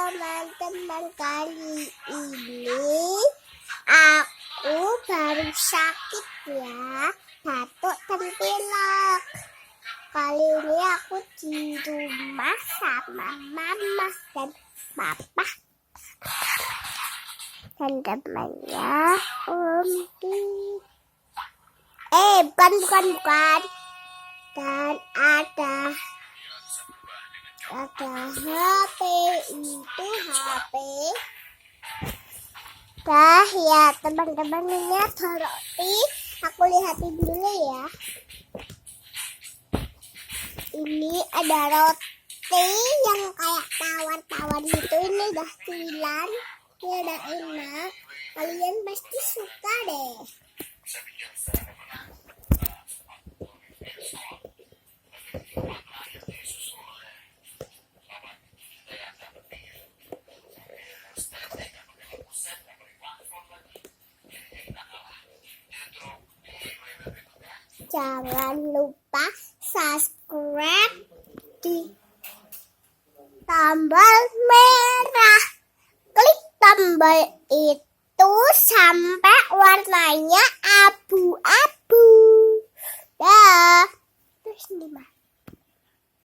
teman-teman, kali ini aku baru sakit ya, batuk dan pilek. Kali ini aku di rumah sama mama dan papa dan temannya bukan. Dan ada HP, itu HP. Dah ya teman-teman, ini ada roti. Aku lihatin dulu ya. Ini ada roti yang kayak tawar-tawar gitu. Ini udah sembilan. Ini udah enak. Kalian pasti suka deh. Jangan lupa subscribe di tombol merah. Klik tombol itu sampai warnanya abu-abu. Dah. Terus di mana?